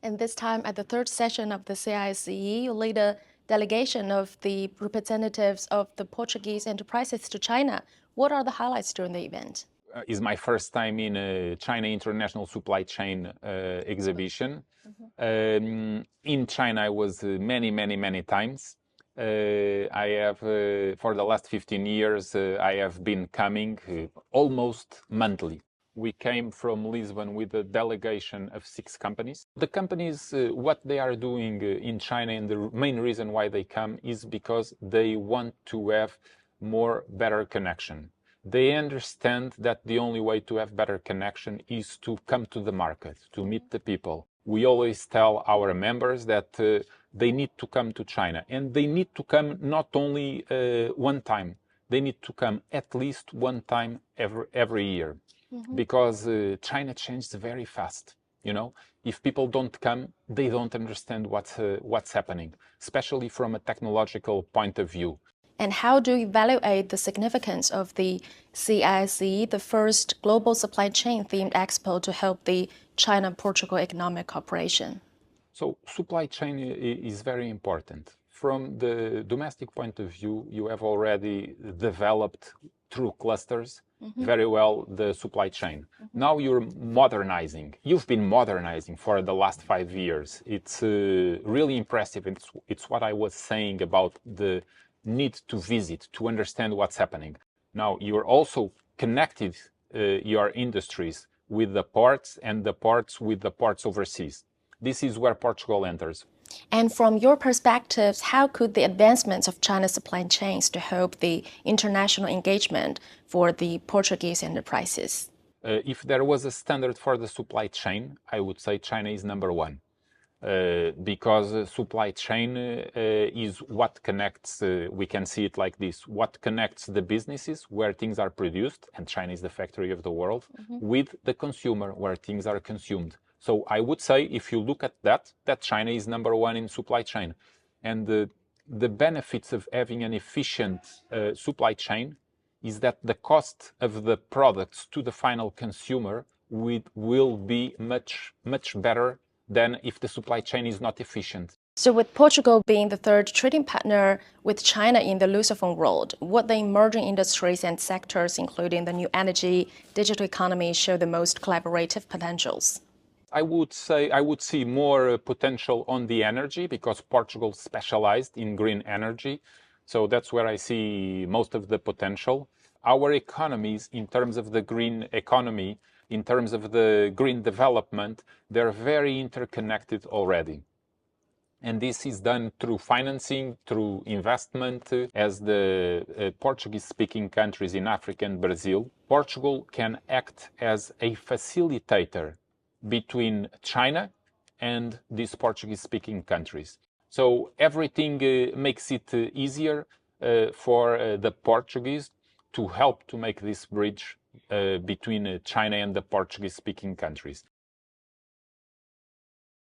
And this time at the third session of the CISCE, you lead a delegation of the representatives of the Portuguese enterprises to China. What are the highlights during the event? Is my first time in a China International Supply Chain exhibition. In China, I was many times. I have, for the last 15 years, I have been coming almost monthly. We came from Lisbon with a delegation of 6 companies. The companies, what they are doing in China, and the main reason why they come is because they want to have better connection. They understand that the only way to have better connection is to come to the market, to meet the people. We always tell our members that they need to come to China, and they need to come not only one time, they need to come at least one time every year, because China changes very fast. You know, if people don't come, they don't understand what's happening, especially from a technological point of view. And how do you evaluate the significance of the CISCE, the first global supply chain themed expo to help the China-Portugal economic cooperation? So supply chain is very important. From the domestic point of view, you have already developed through clusters very well the supply chain. Now you're modernizing. You've been modernizing for the last 5 years. It's really impressive. It's what I was saying about the need to visit, to understand what's happening. Now you're also connected your industries with the ports, and the ports with the ports overseas. This is where Portugal enters. And from your perspectives, how could the advancements of China's supply chains to help the international engagement for the Portuguese enterprises? If there was a standard for the supply chain, I would say China is number one. Because supply chain is what connects, we can see it like this, what connects the businesses where things are produced, and China is the factory of the world, with the consumer where things are consumed. So I would say, if you look at that China is number one in supply chain. And the benefits of having an efficient supply chain is that the cost of the products to the final consumer will be much better than if the supply chain is not efficient. So with Portugal being the third trading partner with China in the Lusophone world, what the emerging industries and sectors, including the new energy, digital economy, show the most collaborative potentials? I would see more potential on the energy, because Portugal specialized in green energy. So that's where I see most of the potential. Our economies, in terms of the green economy, in terms of the green development, they're very interconnected already. And this is done through financing, through investment. As the Portuguese-speaking countries in Africa and Brazil, Portugal can act as a facilitator between China and these Portuguese-speaking countries. So everything makes it easier for the Portuguese to help to make this bridge between China and the Portuguese-speaking countries.